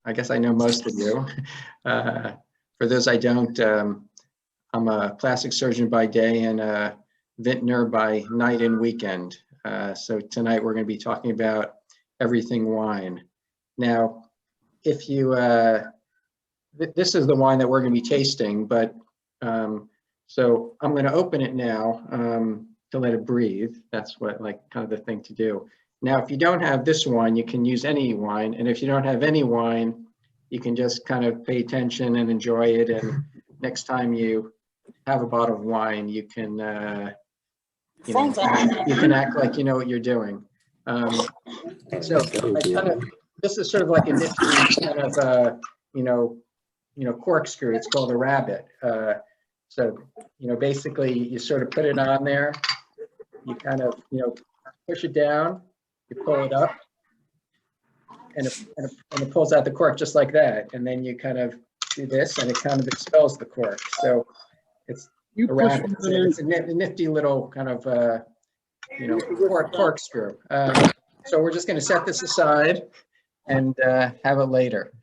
I guess I know most of you. For those I don't, I'm a plastic surgeon by day and a vintner by night and weekend. So tonight we're going to be talking about everything wine. Now, if you, this is the wine that we're going to be tasting, but so I'm going to open it now to let it breathe. That's what, like, kind of the thing to do. Now, if you don't have this wine, you can use any wine. And if you don't have any wine, you can just kind of pay attention and enjoy it. And next time you have a bottle of wine, you can, you can act like you know what you're doing. So this is sort of like a nifty kind of, corkscrew. It's called a rabbit. So, basically you sort of put it on there, you kind of, push it down, you pull it up, and it pulls out the cork just like that. And then you kind of do this and it kind of expels the cork. So it's a rabbit. It's a nifty little kind of, corkscrew. So we're just going to set this aside and have it later.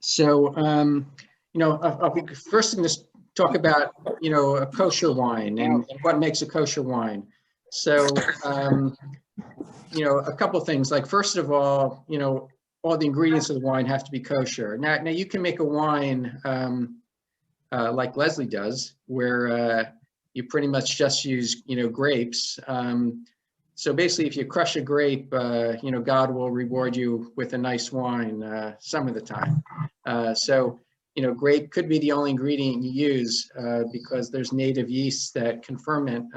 So, first I'm going to talk about, a kosher wine and what makes a kosher wine. So, a couple things, like, first of all the ingredients of the wine have to be kosher. Now you can make a wine like Leslie does, where you pretty much just use, grapes. So basically, if you crush a grape, God will reward you with a nice wine some of the time. So, grape could be the only ingredient you use because there's native yeasts that can ferment,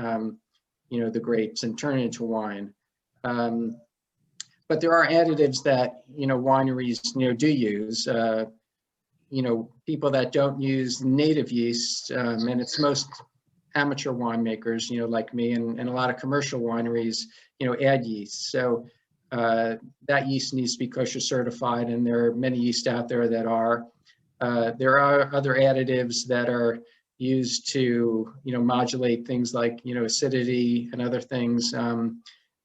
the grapes and turn it into wine. But there are additives that, wineries, do use. People that don't use native yeast, and it's most amateur winemakers, like me, and a lot of commercial wineries, add yeast. So that yeast needs to be kosher certified, and there are many yeast out there that are. There are other additives that are used to, modulate things like, acidity and other things.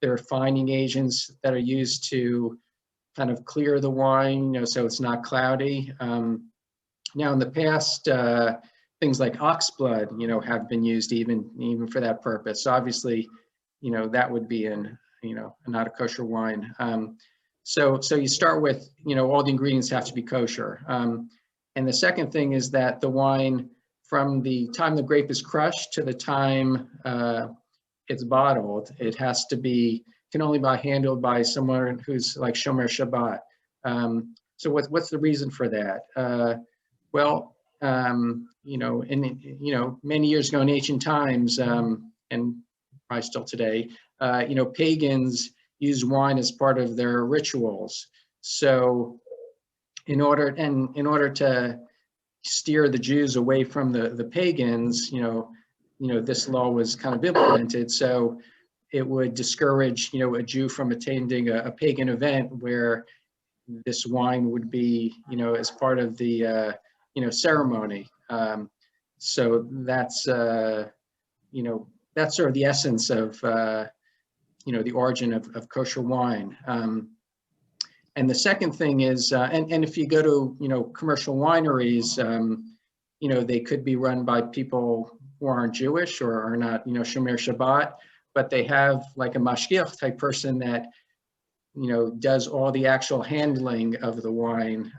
There are fining agents that are used to kind of clear the wine, so it's not cloudy. Now, in the past, things like ox blood, have been used even for that purpose. So obviously, that would be not a kosher wine. So you start with, all the ingredients have to be kosher. And the second thing is that the wine, from the time the grape is crushed to the time it's bottled, it has to can only be handled by someone who's like Shomer Shabbat. So what's the reason for that? Many years ago in ancient times, and probably still today, pagans used wine as part of their rituals. So in order to steer the Jews away from the pagans, this law was kind of implemented. So it would discourage, a Jew from attending a pagan event where this wine would be, as part of the, ceremony. So that's, that's sort of the essence of, the origin of kosher wine. And the second thing is, and if you go to, commercial wineries, they could be run by people who aren't Jewish or are not, Shomer Shabbat, but they have like a mashgiach type person that, does all the actual handling of the wine,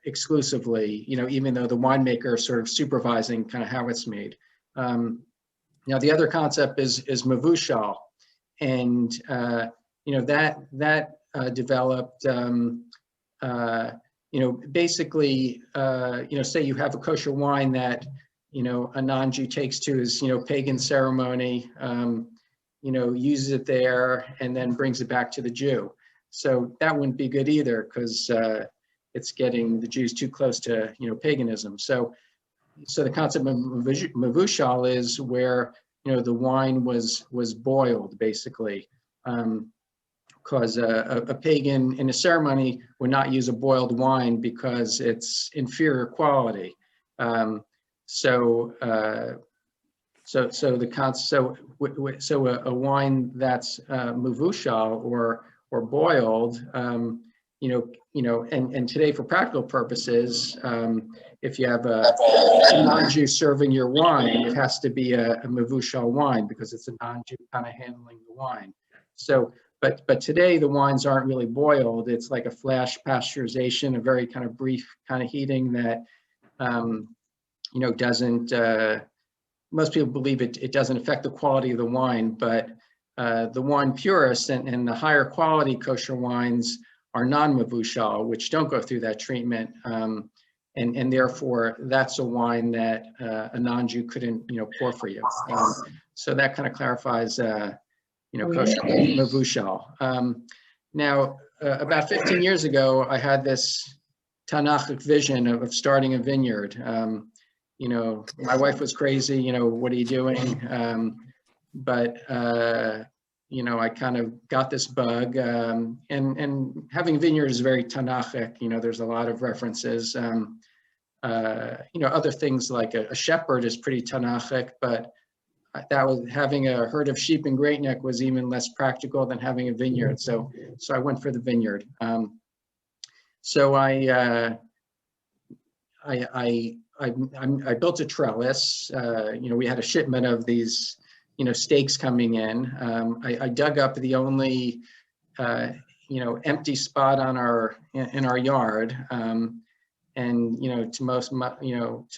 exclusively, even though the winemaker is sort of supervising kind of how it's made. Now, the other concept is mavushal, and that developed, basically, say you have a kosher wine that, a non-Jew takes to his, pagan ceremony, uses it there and then brings it back to the Jew. So that wouldn't be good either, because it's getting the Jews too close to, paganism. So the concept of mavushal is where, the wine was boiled, basically. Because a pagan in a ceremony would not use a boiled wine because it's inferior quality. So a wine that's mavushal, or boiled, and today for practical purposes, if you have a non-Jew serving your wine, it has to be a mavushal wine because it's a non-Jew kind of handling the wine. So, but today the wines aren't really boiled. It's like a flash pasteurization, a very kind of brief kind of heating that, doesn't, most people believe it doesn't affect the quality of the wine, but the wine purists and the higher quality kosher wines are non-mavushal, which don't go through that treatment. And therefore, that's a wine that a non-Jew couldn't, pour for you. So that kind of clarifies, kosher mavushal. Now, about 15 years ago, I had this Tanachic vision of starting a vineyard. My wife was crazy, what are you doing? But I kind of got this bug, and having a vineyard is very Tanachic. There's a lot of references. Other things like a shepherd is pretty Tanachic, but that was having a herd of sheep in Great Neck was even less practical than having a vineyard. So I went for the vineyard. So I built a trellis. We had a shipment of these, stakes coming in. I dug up the only, empty spot in our yard, and to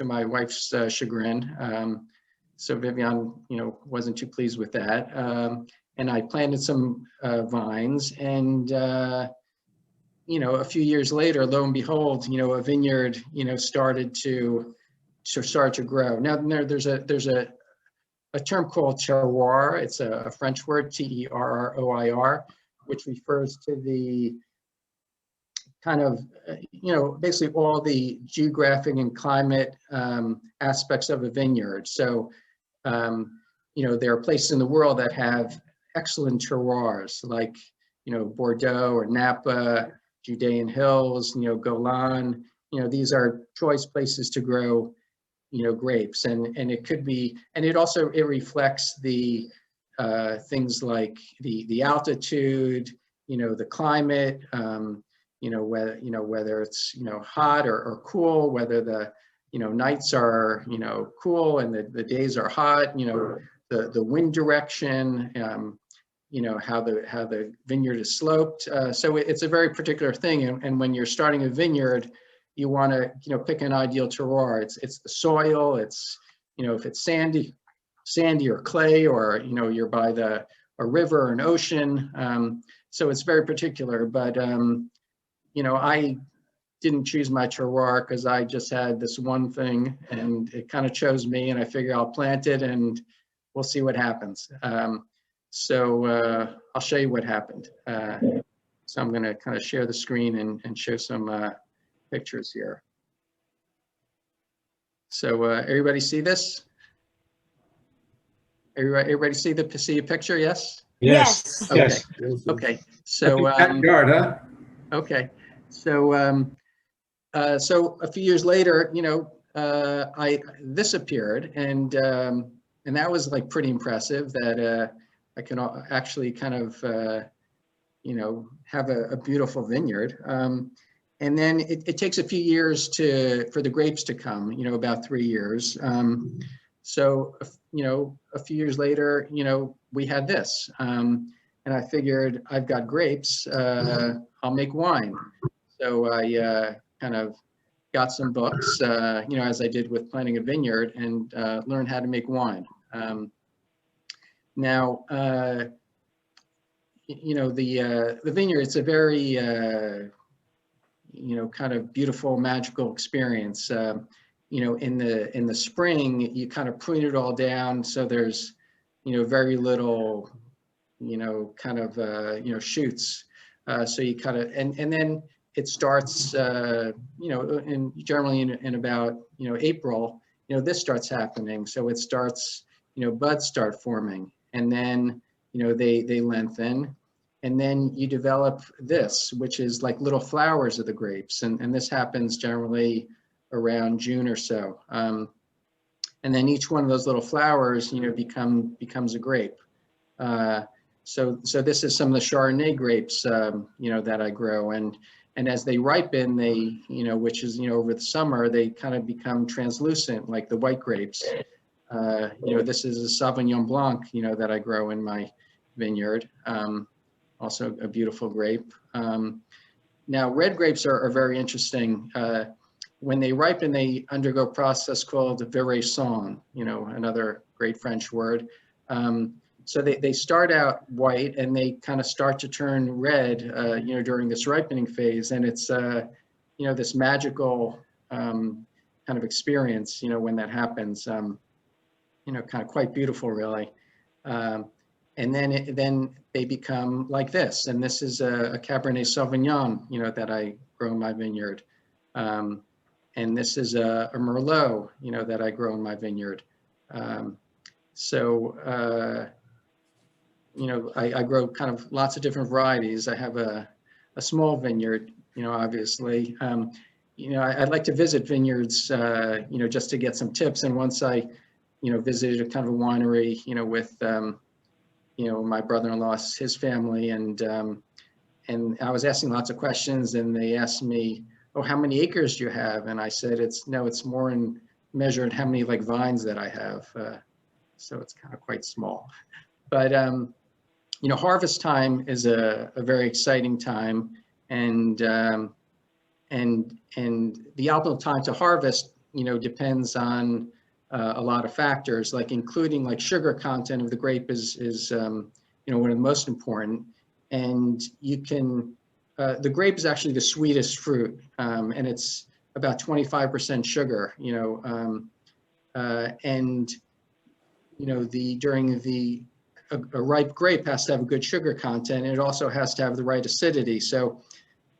my wife's chagrin. So Vivian, wasn't too pleased with that. And I planted some vines, and a few years later, lo and behold, a vineyard, started to grow. Now there's a term called terroir. It's a French word, Terroir, which refers to the kind of, basically all the geographic and climate aspects of a vineyard. So, there are places in the world that have excellent terroirs, like, Bordeaux or Napa, Judean Hills, Golan. These are choice places to grow, grapes, and it could be, and it reflects the things like the altitude, the climate, whether it's hot or cool, whether the nights are cool and the days are hot, the wind direction, how the vineyard is sloped. So it's a very particular thing, and when you're starting a vineyard, you want to pick an ideal terroir. It's the soil. It's if it's sandy or clay, or you're by a river or an ocean. So it's very particular. But I didn't choose my terroir because I just had this one thing, and it kind of chose me. And I figure I'll plant it, and we'll see what happens. So I'll show you what happened. So I'm going to kind of share the screen and show some pictures here. So everybody see this? Everybody see a picture? Yes. Yes. Okay. Yes. Okay. So Backyard, huh? okay. So so a few years later, this appeared, and that was like pretty impressive. That I can actually kind of have a beautiful vineyard. And then it takes a few years for the grapes to come, about 3 years. So, a few years later, we had this. And I figured, I've got grapes, I'll make wine. So I kind of got some books, as I did with planting a vineyard, and learned how to make wine. Now, the vineyard, it's a very, kind of beautiful, magical experience. In the spring, you kind of prune it all down, so there's, very little, kind of, shoots. So you kind of, and then it starts, generally in about, April, this starts happening. So it starts, buds start forming, and then, they lengthen. And then you develop this, which is like little flowers of the grapes. And this happens generally around June or so. And then each one of those little flowers, becomes a grape. So this is some of the Chardonnay grapes, that I grow, and as they ripen, they, which is, over the summer, they kind of become translucent like the white grapes. This is a Sauvignon Blanc, that I grow in my vineyard. Also a beautiful grape. Now, red grapes are very interesting. When they ripen, they undergo a process called veraison, another great French word. So they start out white and they kind of start to turn red, during this ripening phase. And it's, this magical kind of experience, when that happens, kind of quite beautiful, really. And then they become like this. And this is a Cabernet Sauvignon, that I grow in my vineyard. And this is a Merlot, that I grow in my vineyard. I grow kind of lots of different varieties. I have a small vineyard, obviously. I'd like to visit vineyards, just to get some tips. And once I, visited a kind of a winery, with, my brother-in-law, his family, and I was asking lots of questions, and they asked me, "Oh, how many acres do you have?" And I said, it's more in measured how many like vines that I have. So it's kind of quite small. But harvest time is a very exciting time, and the optimal time to harvest, depends on a lot of factors, like including like sugar content of the grape is one of the most important. And you can the grape is actually the sweetest fruit, and it's about 25% sugar, and a ripe grape has to have a good sugar content, and it also has to have the right acidity. So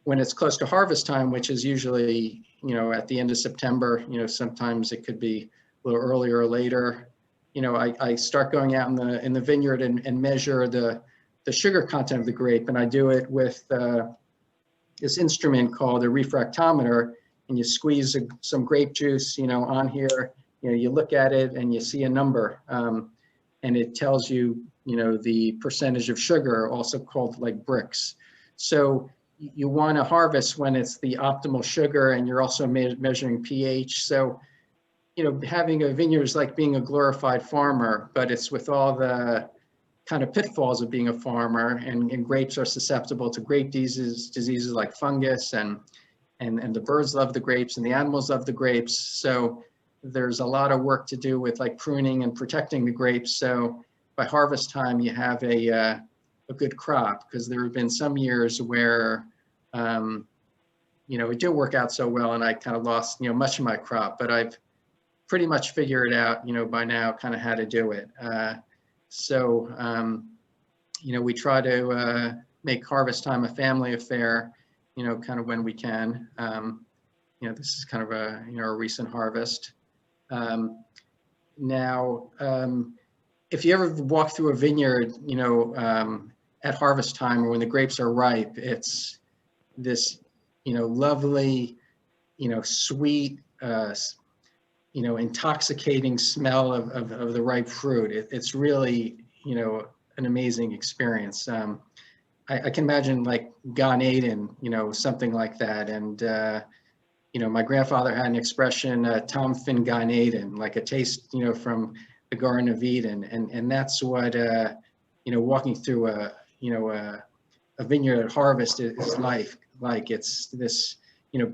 when it's close to harvest time, which is usually, at the end of September, sometimes it could be a little earlier or later, I start going out in the vineyard and measure the sugar content of the grape. And I do it with this instrument called a refractometer, and you squeeze some grape juice, on here, you look at it and you see a number, and it tells you, the percentage of sugar, also called like bricks. So you want to harvest when it's the optimal sugar, and you're also measuring pH. So, having a vineyard is like being a glorified farmer, but it's with all the kind of pitfalls of being a farmer, and grapes are susceptible to grape diseases like fungus, and the birds love the grapes and the animals love the grapes. So there's a lot of work to do with like pruning and protecting the grapes. So by harvest time, you have a good crop, because there have been some years where, it didn't work out so well, and I kind of lost, much of my crop, but I've pretty much figured out, by now kind of how to do it. We try to make harvest time a family affair, kind of when we can. This is kind of a recent harvest. If you ever walk through a vineyard, at harvest time or when the grapes are ripe, it's this, lovely, sweet, intoxicating smell of the ripe fruit. It's really, an amazing experience. I can imagine like Gan Eden, something like that. And, my grandfather had an expression, Tom Finn Gan Eden, like a taste, from the Garden of Eden. And that's what, walking through a vineyard at harvest is like it's this,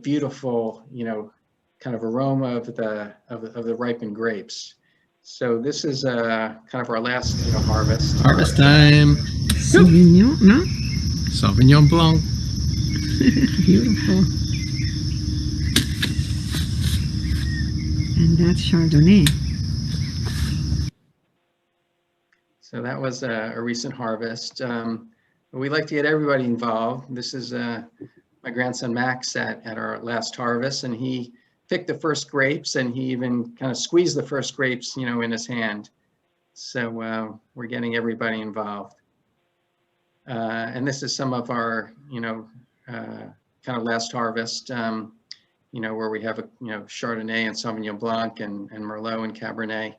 beautiful, kind of aroma of the ripened grapes. So this is kind of our last harvest. Harvest time. Sauvignon, no? Sauvignon Blanc. Beautiful. And that's Chardonnay. So that was a recent harvest. We like to get everybody involved. This is my grandson Max at our last harvest, and he picked the first grapes, and he even kind of squeezed the first grapes, in his hand. So we're getting everybody involved. And this is some of our, kind of last harvest, where we have Chardonnay and Sauvignon Blanc and Merlot and Cabernet.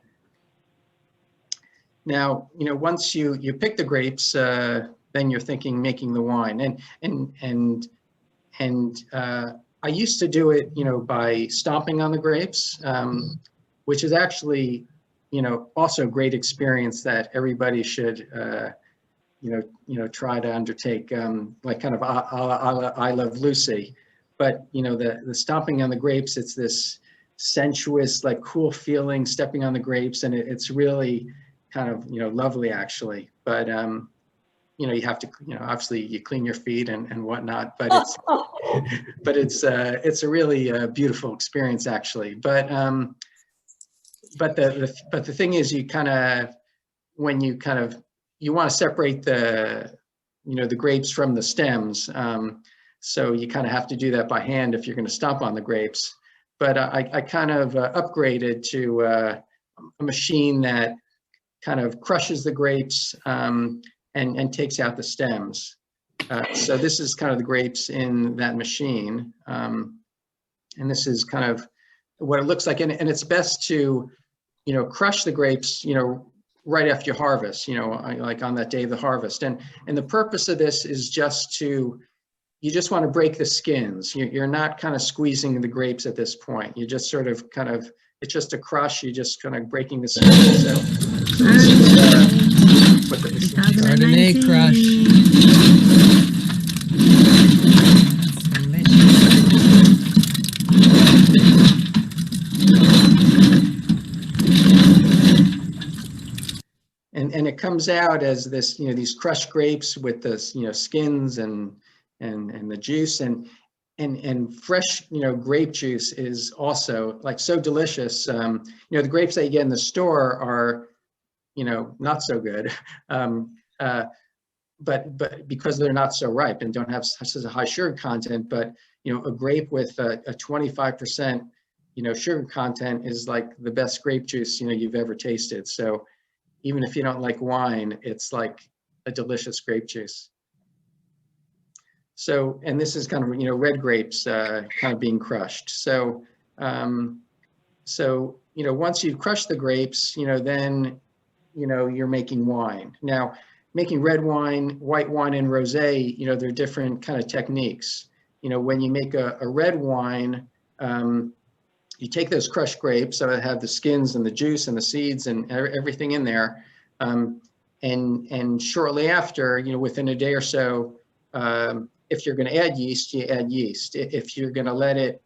Now, once you pick the grapes, then you're thinking making the wine. And I used to do it, by stomping on the grapes, which is actually, also a great experience that everybody should, try to undertake, like kind of I Love Lucy. But, the stomping on the grapes, it's this sensuous, like cool feeling stepping on the grapes. And it's really kind of, lovely actually. But, you have to, obviously you clean your feet and whatnot, but it's a really beautiful experience actually. But the thing is, you kind of, when you want to separate the grapes from the stems, so you kind of have to do that by hand if you're going to stomp on the grapes. But I kind of upgraded to a machine that kind of crushes the grapes and takes out the stems. So this is kind of the grapes in that machine. And this is kind of what it looks like. And it's best to, crush the grapes, right after you harvest, like on that day of the harvest. And the purpose of this is just you just want to break the skins. You're not kind of squeezing the grapes at this point. You just sort of it's just a crush. You're just kind of breaking the skins. So this is what the machine does. Chardonnay crush. And it comes out as this, these crushed grapes with the, skins and the juice and fresh, grape juice is also like so delicious. The grapes that you get in the store are, not so good, but because they're not so ripe and don't have such a high sugar content. But a grape with a 25%, sugar content is like the best grape juice you've ever tasted. So even if you don't like wine, it's like a delicious grape juice. So, and this is kind of, red grapes kind of being crushed. So, once you've crushed the grapes, then, you're making wine. Now, making red wine, white wine, and rosé, there are different kind of techniques. When you make a red wine, you take those crushed grapes that have the skins and the juice and the seeds and everything in there, and shortly after, within a day or so, if you're going to add yeast, you add yeast. If you're going to let it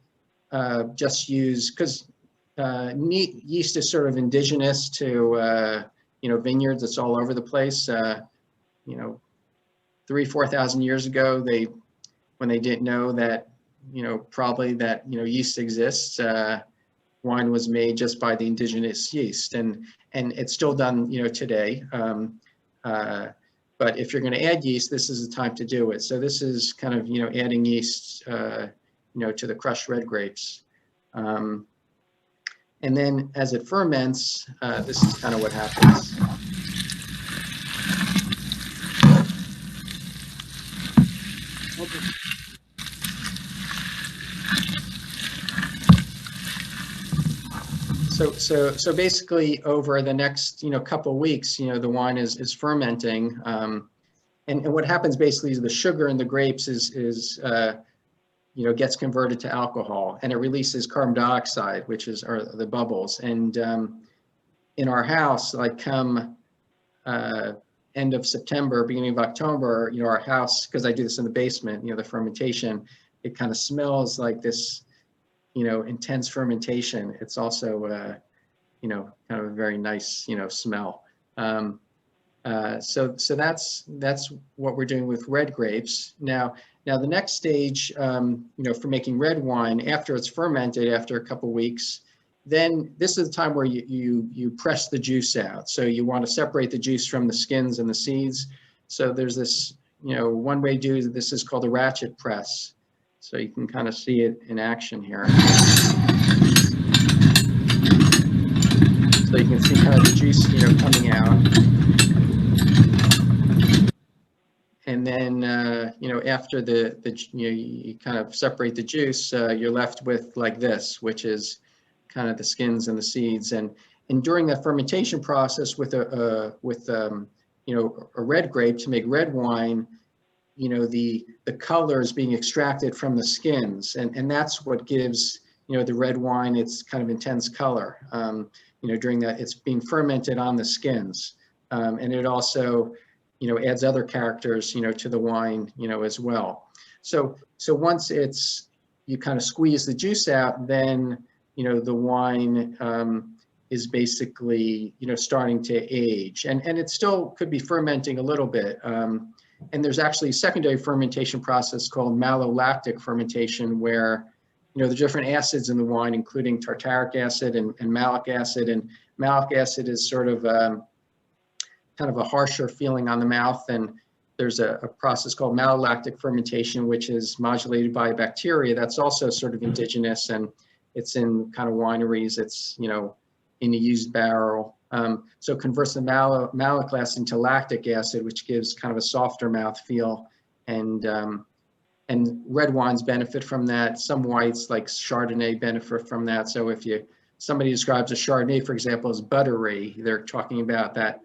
just use, because yeast is sort of indigenous to vineyards. It's all over the place. 3,000-4,000 years ago, when they didn't know that, probably that, yeast exists, wine was made just by the indigenous yeast, and it's still done, today. But if you're going to add yeast, this is the time to do it. So this is kind of, adding yeast, to the crushed red grapes. And then as it ferments, this is kind of what happens. So basically over the next, couple of weeks, the wine is fermenting. And what happens basically is the sugar in the grapes gets converted to alcohol, and it releases carbon dioxide, which are the bubbles. And in our house, like come end of September, beginning of October, our house, because I do this in the basement, the fermentation, it kind of smells like this, intense fermentation. It's also, kind of a very nice, smell. So that's what we're doing with red grapes. Now the next stage, for making red wine, after it's fermented, after a couple weeks, then this is the time where you press the juice out. So you want to separate the juice from the skins and the seeds. So there's this, one way to do this is called a ratchet press. So you can kind of see it in action here. So you can see kind of the juice, coming out. And then, after you kind of separate the juice, you're left with like this, which is kind of the skins and the seeds. And And during that fermentation process with a red grape to make red wine, the color is being extracted from the skins, and that's what gives the red wine its kind of intense color. During that, it's being fermented on the skins, and it also adds other characters to the wine as well. So once you kind of squeeze the juice out, then the wine is basically starting to age, and it still could be fermenting a little bit. And there's actually a secondary fermentation process called malolactic fermentation, where the different acids in the wine, including tartaric acid and malic acid. And malic acid is sort of kind of a harsher feeling on the mouth. And there's a process called malolactic fermentation, which is modulated by a bacteria that's also sort of indigenous, and it's in kind of wineries. It's in a used barrel. So it converts the malic acid into lactic acid, which gives kind of a softer mouth feel. And red wines benefit from that. Some whites like Chardonnay benefit from that. So if somebody describes a Chardonnay, for example, as buttery, they're talking about that,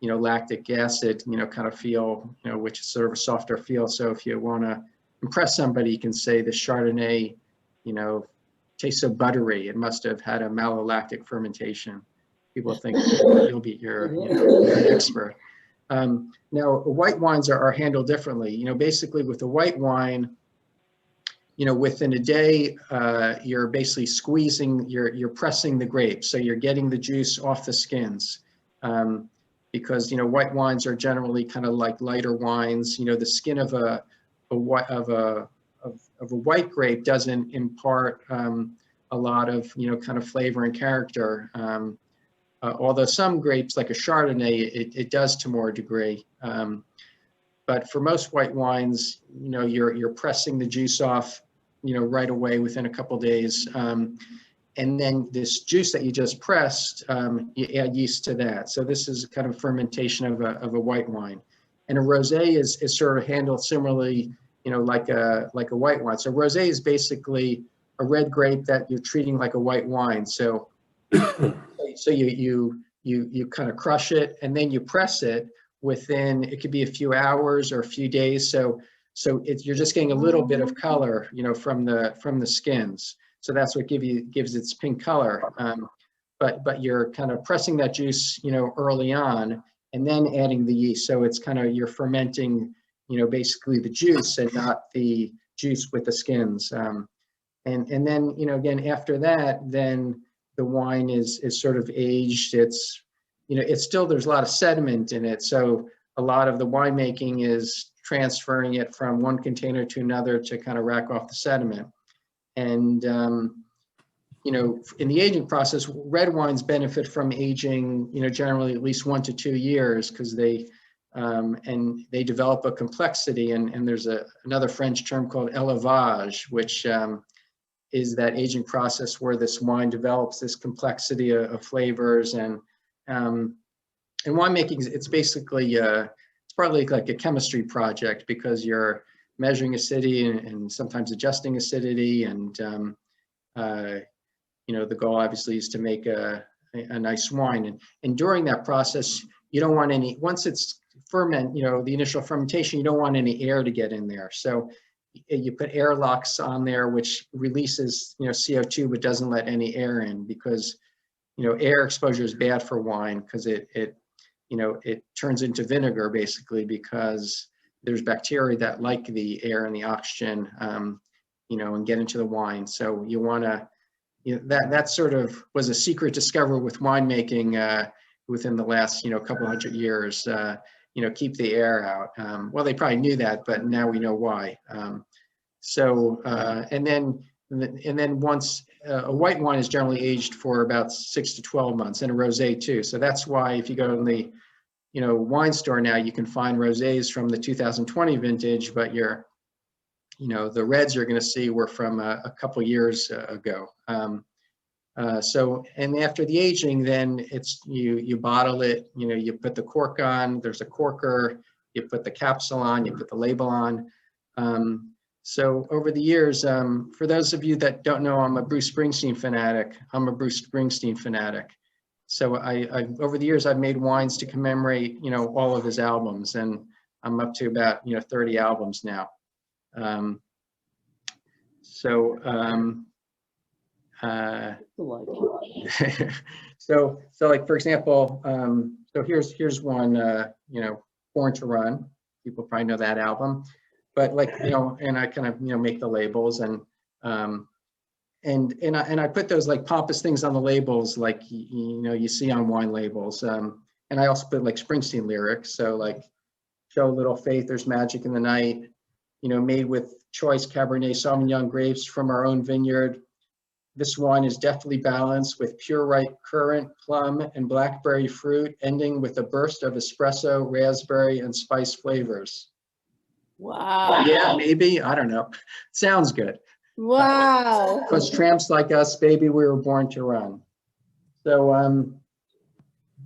lactic acid, kind of feel, which is sort of a softer feel. So if you want to impress somebody, you can say the Chardonnay, tastes so buttery. It must have had a malolactic fermentation. People think you're an expert. Now, white wines are handled differently. Basically with a white wine, within a day, you're basically squeezing, you're pressing the grapes, so you're getting the juice off the skins. Because white wines are generally kind of like lighter wines. The skin of a white grape doesn't impart a lot of kind of flavor and character. Although some grapes, like a Chardonnay, it does to more degree. But for most white wines, you're pressing the juice off, right away within a couple days. And then this juice that you just pressed, you add yeast to that. So this is kind of fermentation of a white wine. And a rosé is sort of handled similarly, like a white wine. So rosé is basically a red grape that you're treating like a white wine. So you kind of crush it, and then you press it within, it could be a few hours or a few days. So you're just getting a little bit of color, from the skins. So that's what gives its pink color. But you're kind of pressing that juice, early on, and then adding the yeast. So it's kind of, you're fermenting, basically the juice and not the juice with the skins. And then, again, after that, then the wine is sort of aged. It's, it's still, there's a lot of sediment in it. So a lot of the winemaking is transferring it from one container to another to kind of rack off the sediment. And, in the aging process, red wines benefit from aging, generally at least 1 to 2 years, because they develop a complexity. And there's another French term called élevage, which is that aging process where this wine develops this complexity of flavors. And winemaking, it's basically, it's partly like a chemistry project, because you're measuring acidity and sometimes adjusting acidity. And, the goal obviously is to make a nice wine. And during that process, you don't want any, once it's the initial fermentation, you don't want any air to get in there. So you put air locks on there, which releases, CO2, but doesn't let any air in, because, air exposure is bad for wine, because it turns into vinegar basically, because there's bacteria that like the air and the oxygen, and get into the wine. So you want to, that sort of was a secret discovery with winemaking within the last, couple hundred years. Keep the air out. Well, they probably knew that, but now we know why. And then once a white wine is generally aged for about 6 to 12 months, and a rosé too. So that's why if you go in the wine store now, you can find rosés from the 2020 vintage, but the reds you're going to see were from a couple years ago. And after the aging, then it's you bottle it. You put the cork on. There's a corker. You put the capsule on. You put the label on. So over the years, for those of you that don't know, I'm a Bruce Springsteen fanatic. So I over the years, I've made wines to commemorate, all of his albums, and I'm up to about, 30 albums now. Um, so, so like, for example, so here's one, Born to Run. People probably know that album, but like, and I kind of, make the labels, and I put those like pompous things on the labels, like, you see on wine labels. And I also put like Springsteen lyrics. So like, show a little faith, there's magic in the night, made with choice Cabernet Sauvignon grapes from our own vineyard. This wine is deftly balanced with pure ripe currant, plum, and blackberry fruit, ending with a burst of espresso, raspberry, and spice flavors. Wow. Yeah, maybe, I don't know. Sounds good. Wow. Because tramps like us, baby, we were born to run. So,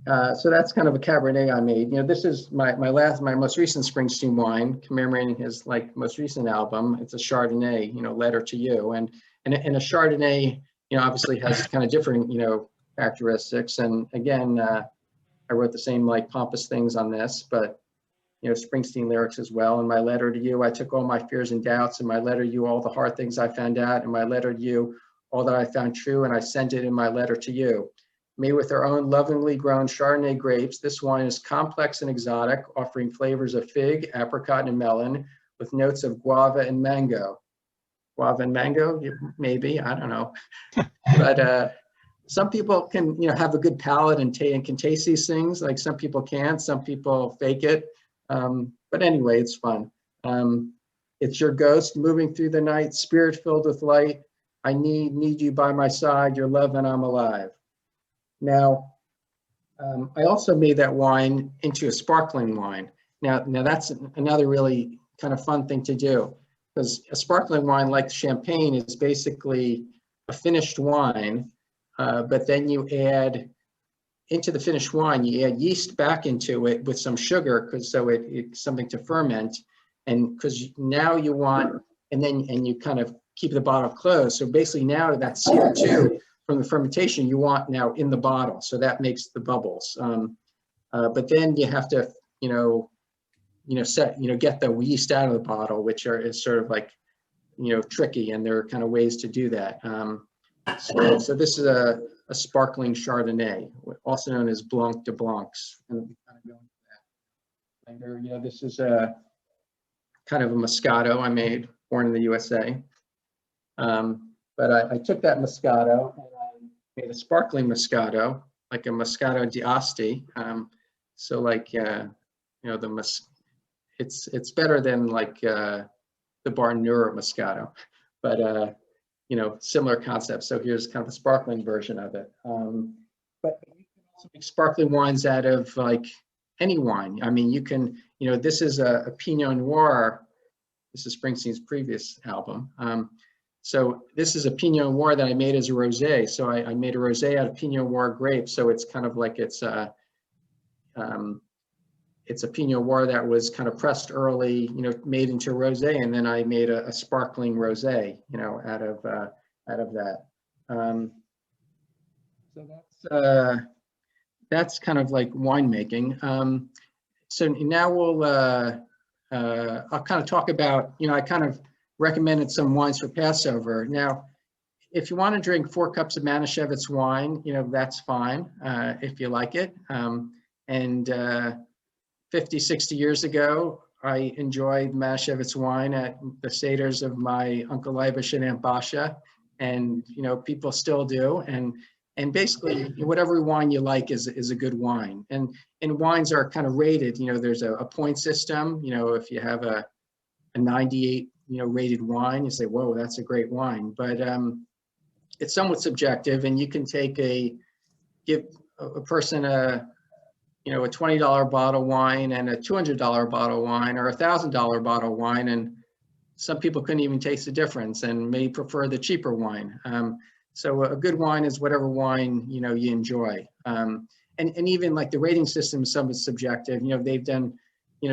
so that's kind of a Cabernet I made. This is my most recent Springsteen wine, commemorating his like most recent album. It's a Chardonnay, Letter to You, and a Chardonnay, obviously has kind of different, characteristics. And again, I wrote the same like pompous things on this, but Springsteen lyrics as well. In my letter to you, I took all my fears and doubts. In my letter to you, all the hard things I found out. In my letter to you, all that I found true, and I sent it in my letter to you. Made with our own lovingly grown Chardonnay grapes, this wine is complex and exotic, offering flavors of fig, apricot, and melon, with notes of guava and mango. Guava and mango, maybe, I don't know. But some people can, have a good palate and can taste these things. Like some people can't, some people fake it. But anyway, it's fun. It's your ghost moving through the night, spirit filled with light. I need you by my side, your love and I'm alive. Now, I also made that wine into a sparkling wine. Now that's another really kind of fun thing to do, because a sparkling wine like champagne is basically a finished wine, but then you add into the finished wine, you add yeast back into it with some sugar, because so it's something to ferment, and because now you want, and you kind of keep the bottle closed. So basically now that CO2 from the fermentation you want now in the bottle, so that makes the bubbles. But then you have to, get the yeast out of the bottle, which is sort of like, tricky, and there are kind of ways to do that. So this is a sparkling Chardonnay, also known as Blanc de Blancs. And kind of go into that later. This is a kind of a Moscato I made, born in the USA. But I took that Moscato and I made a sparkling Moscato, like a Moscato d'Asti. So like, it's better than like the Barnura Moscato, but similar concept. So here's kind of a sparkling version of it. But you can also make sparkling wines out of like any wine. I mean, you can, this is a Pinot Noir. This is Springsteen's previous album. So this is a Pinot Noir that I made as a rosé. So I made a rosé out of Pinot Noir grapes. So it's kind of like it's a Pinot Noir that was kind of pressed early, made into rosé, and then I made a sparkling rosé, out of that. So that's kind of like winemaking. So now I'll kind of talk about, I kind of recommended some wines for Passover. Now, if you want to drink 4 cups of Manischewitz wine, that's fine if you like it. And 50, 60 years ago, I enjoyed Manischewitz wine at the seders of my Uncle Leibush and Aunt Basha, and people still do. And basically, whatever wine you like is a good wine. And wines are kind of rated. There's a point system. If you have a 98, rated wine, you say, whoa, that's a great wine. But it's somewhat subjective, and you can give a person a $20 bottle wine and a $200 bottle wine, or a $1,000 bottle wine, and some people couldn't even taste the difference and may prefer the cheaper wine. So a good wine is whatever wine you enjoy. And even like the rating system is somewhat subjective. They've done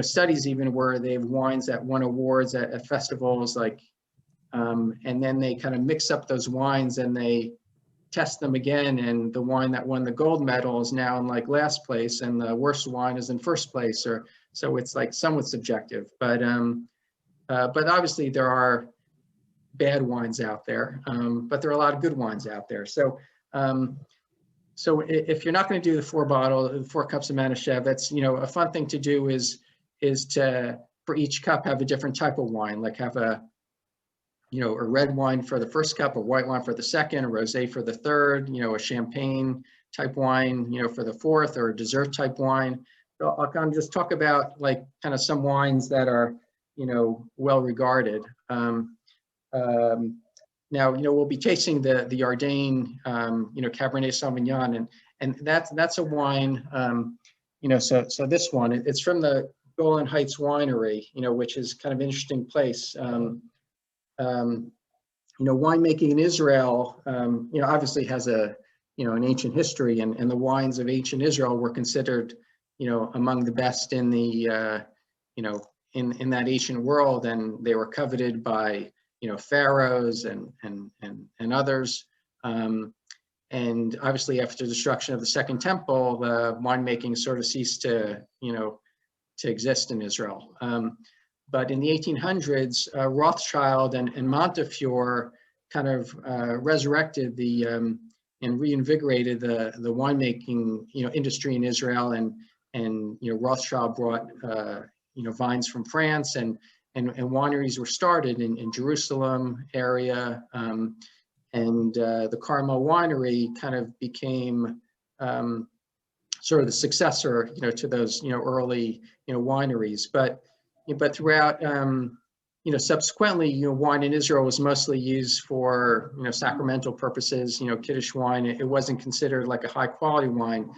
studies even where they have wines that won awards at festivals, like, and then they kind of mix up those wines and they test them again, and the wine that won the gold medal is now in like last place, and the worst wine is in first place, or so it's like somewhat subjective. But obviously there are bad wines out there, but there are a lot of good wines out there. So so if you're not going to do the 4 cups of Manischew, that's, you know, a fun thing to do is to, for each cup, have a different type of wine, like have a, you know, a red wine for the first cup, a white wine for the second, a rosé for the third, you know, a champagne type wine, you know, for the fourth, or a dessert type wine. So I'll kind of just talk about like kind of some wines that are, you know, well regarded. Now, you know, we'll be tasting the Ardenne, you know, Cabernet Sauvignon, and that's a wine, you know, so this one, it's from the Golan Heights Winery, you know, which is kind of an interesting place. You know, winemaking in Israel, you know, obviously has a, you know, an ancient history, and the wines of ancient Israel were considered, you know, among the best in the, you know, in that ancient world, and they were coveted by, you know, pharaohs and others. And obviously after the destruction of the Second Temple, the winemaking sort of ceased to, you know, to exist in Israel. But in the 1800s, Rothschild and Montefiore kind of resurrected the and reinvigorated the winemaking, you know, industry in Israel, and you know, Rothschild brought you know, vines from France, and wineries were started in Jerusalem area, and the Carmel Winery kind of became sort of the successor, you know, to those, you know, early, you know, wineries. But throughout, you know, subsequently, you know, wine in Israel was mostly used for, you know, sacramental purposes, you know, Kiddush wine. It wasn't considered like a high quality wine.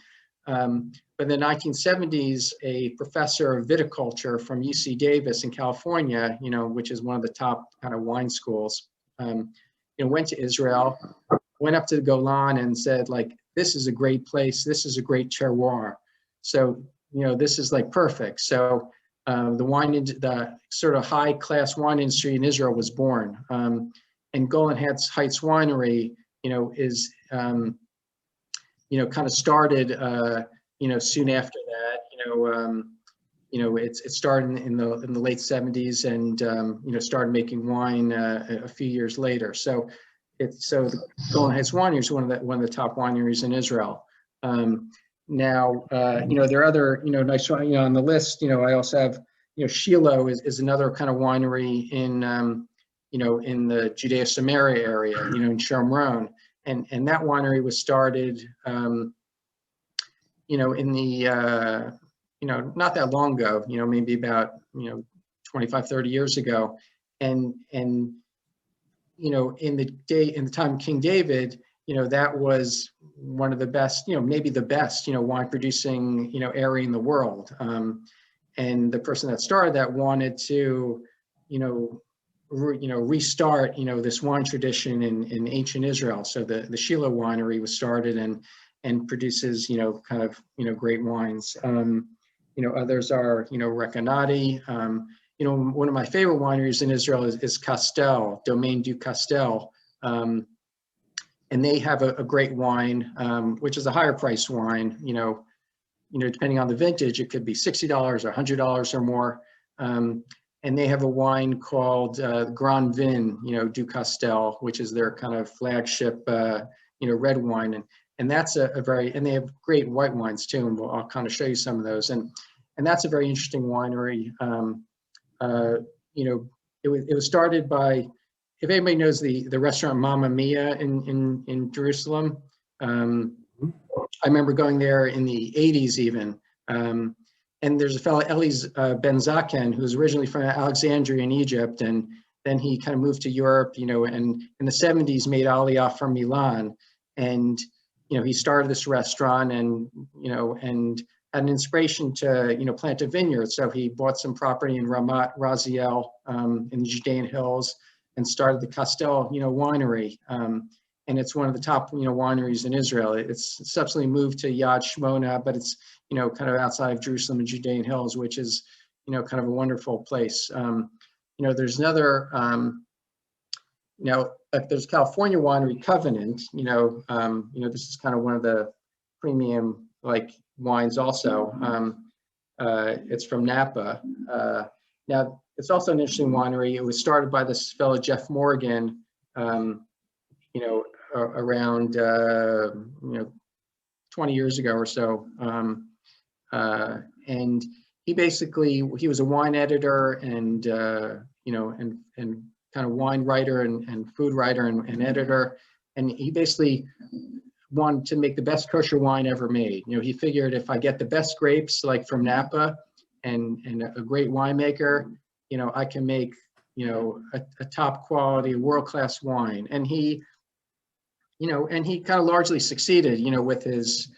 But in the 1970s, a professor of viticulture from UC Davis in California, you know, which is one of the top kind of wine schools, you know, went to Israel, went up to the Golan and said, like, this is a great place. This is a great terroir. So, you know, this is like perfect. So the sort of high class wine industry in Israel was born. And Golan Heights Winery, you know, is, you know, kind of started, you know, soon after that. You know, it started in the late 70s, and you know, started making wine a few years later. So the Golan Heights Winery is one of the top wineries in Israel. Now, you know, there are other, you know, nice, you know, on the list. You know, I also have, you know, Shiloh is another kind of winery in, you know, in the Judea Samaria area, you know, in Shomron. And that winery was started, you know, in the, you know, not that long ago, you know, maybe about, you know, 25, 30 years ago. And you know, in the time of King David, you know, that was one of the best, you know, maybe the best, you know, wine producing, you know, area in the world. And the person that started that wanted to, you know, restart, you know, this wine tradition in ancient Israel. So the Shiloh winery was started and produces, you know, kind of, you know, great wines. You know, others are, you know, Recanati. You know, one of my favorite wineries in Israel is Castel, Domaine du Castel. And they have a great wine, which is a higher priced wine. You know, depending on the vintage, it could be $60 or $100 or more. And they have a wine called Grand Vin, you know, du Castel, which is their kind of flagship, you know, red wine. And that's and they have great white wines too. And I'll kind of show you some of those. And that's a very interesting winery. You know, it was started by, if anybody knows the restaurant Mamma Mia in Jerusalem, I remember going there in the 80s even. And there's a fellow, Eli's Ben Zaken, who's originally from Alexandria in Egypt, and then he kind of moved to Europe, you know, and in the 70s made Aliyah from Milan. And, you know, he started this restaurant, and, you know, and had an inspiration to, you know, plant a vineyard. So he bought some property in Ramat Raziel in the Judean Hills and started the Castel, you know, winery. And it's one of the top, you know, wineries in Israel. It's subsequently moved to Yad Shmona, but it's, you know, kind of outside of Jerusalem and Judean Hills, which is, you know, kind of a wonderful place. You know, there's another, you know, there's California winery Covenant. This is kind of one of the premium like wines also. It's from Napa. Now it's also an interesting winery. It was started by this fellow Jeff Morgan, around 20 years ago or so. And he was a wine editor and kind of wine writer and food writer and editor. And he basically wanted to make the best kosher wine ever made. He figured if I get the best grapes like from Napa and a great winemaker, I can make, a top quality, world-class wine. And he kind of largely succeeded, with his,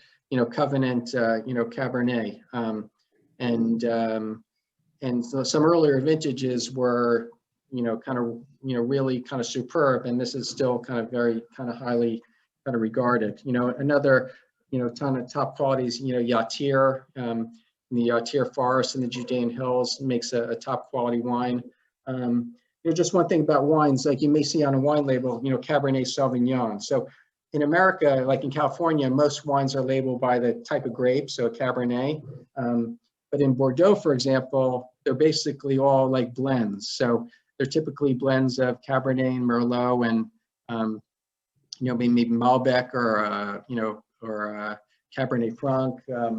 Covenant, Cabernet. And so some earlier vintages were, really kind of superb. And this is still kind of very kind of highly kind of regarded. Another, ton of top qualities, Yatir, in the Yatir forest in the Judean hills makes a top quality wine. Just one thing about wines, like you may see on a wine label, Cabernet Sauvignon. So in America, like in California, most wines are labeled by the type of grape, so a Cabernet. But in Bordeaux, for example, they're basically all like blends. So they're typically blends of Cabernet and Merlot and, maybe Malbec or Cabernet Franc. I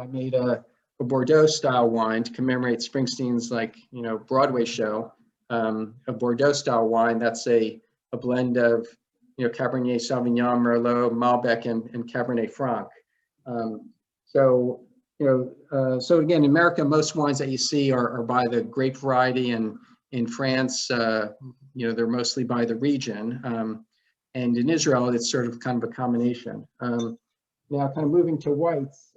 made a Bordeaux style wine to commemorate Springsteen's Broadway show. A Bordeaux style wine that's a blend of Cabernet Sauvignon, Merlot, Malbec, and Cabernet Franc. So again, in America, most wines that you see are by the grape variety, and in France, they're mostly by the region. And in Israel, it's sort of kind of a combination. Now, kind of moving to whites.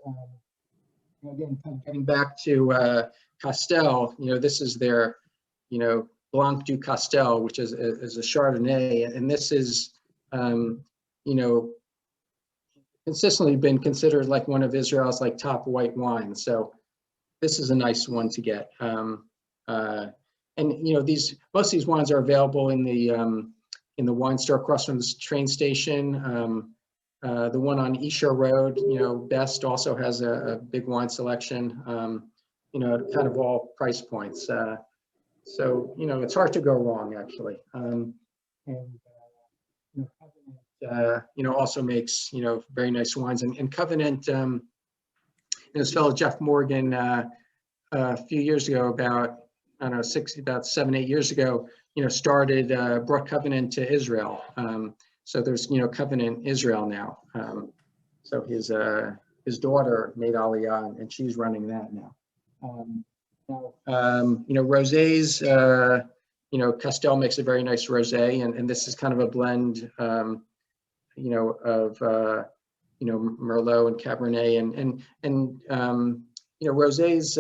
Again, kind of getting back to Castel. This is their, Blanc du Castel, which is a Chardonnay, and this is, consistently been considered like one of Israel's like top white wines. So this is a nice one to get. And most of these wines are available in the wine store across from the train station. The one on Isha Road, Best also has a big wine selection. Kind of all price points. So, it's hard to go wrong, actually. Covenant, also makes, very nice wines. And Covenant, this fellow Jeff Morgan, a few years ago, about 7, 8 years ago, brought Covenant to Israel. So there's, Covenant Israel now. So his daughter made Aliyah, and she's running that now. Rosés, Castel makes a very nice rosé, and this is kind of a blend, of Merlot and Cabernet, and rosés,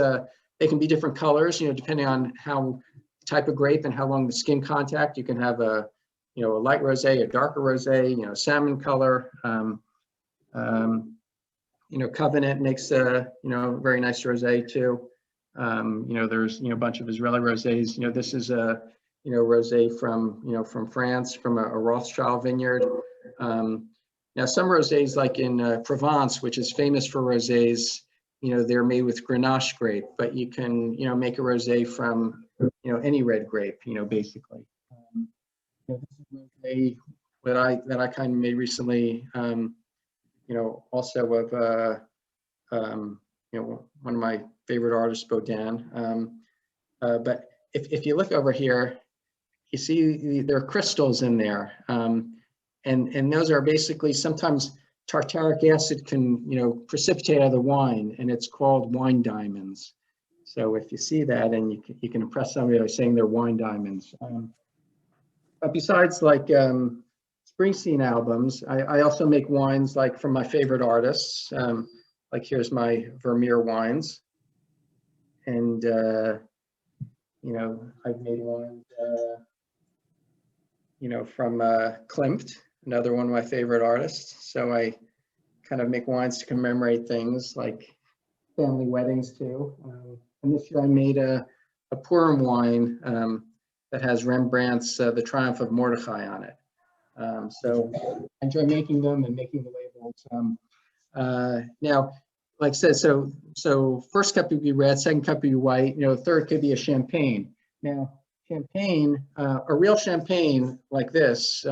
they can be different colors, depending on how type of grape and how long the skin contact. You can have a light rosé, a darker rosé, salmon color. Covenant makes a very nice rosé too. There's a bunch of Israeli rosés. This is a rosé from France, from a Rothschild vineyard. Now some rosés, like in Provence, which is famous for rosés, they're made with Grenache grape, but you can make a rosé from any red grape, basically. This is rosé that I kind of made recently, also of one of my favorite artists, Baudin. But if you look over here, you see there are crystals in there, and those are basically, sometimes tartaric acid can precipitate out of the wine, and it's called wine diamonds. So if you see that, and you can impress somebody by saying they're wine diamonds. But besides like Springsteen albums, I also make wines like from my favorite artists. Like here's my Vermeer wines, and I've made wines, from Klimt, another one of my favorite artists. So I kind of make wines to commemorate things like family weddings too. And this year I made a a Purim wine that has Rembrandt's The Triumph of Mordecai on it. So I enjoy making them and making the labels. Now, like I said, so first cup would be red, second cup would be white, third could be a champagne. Now, champagne, a real champagne like this,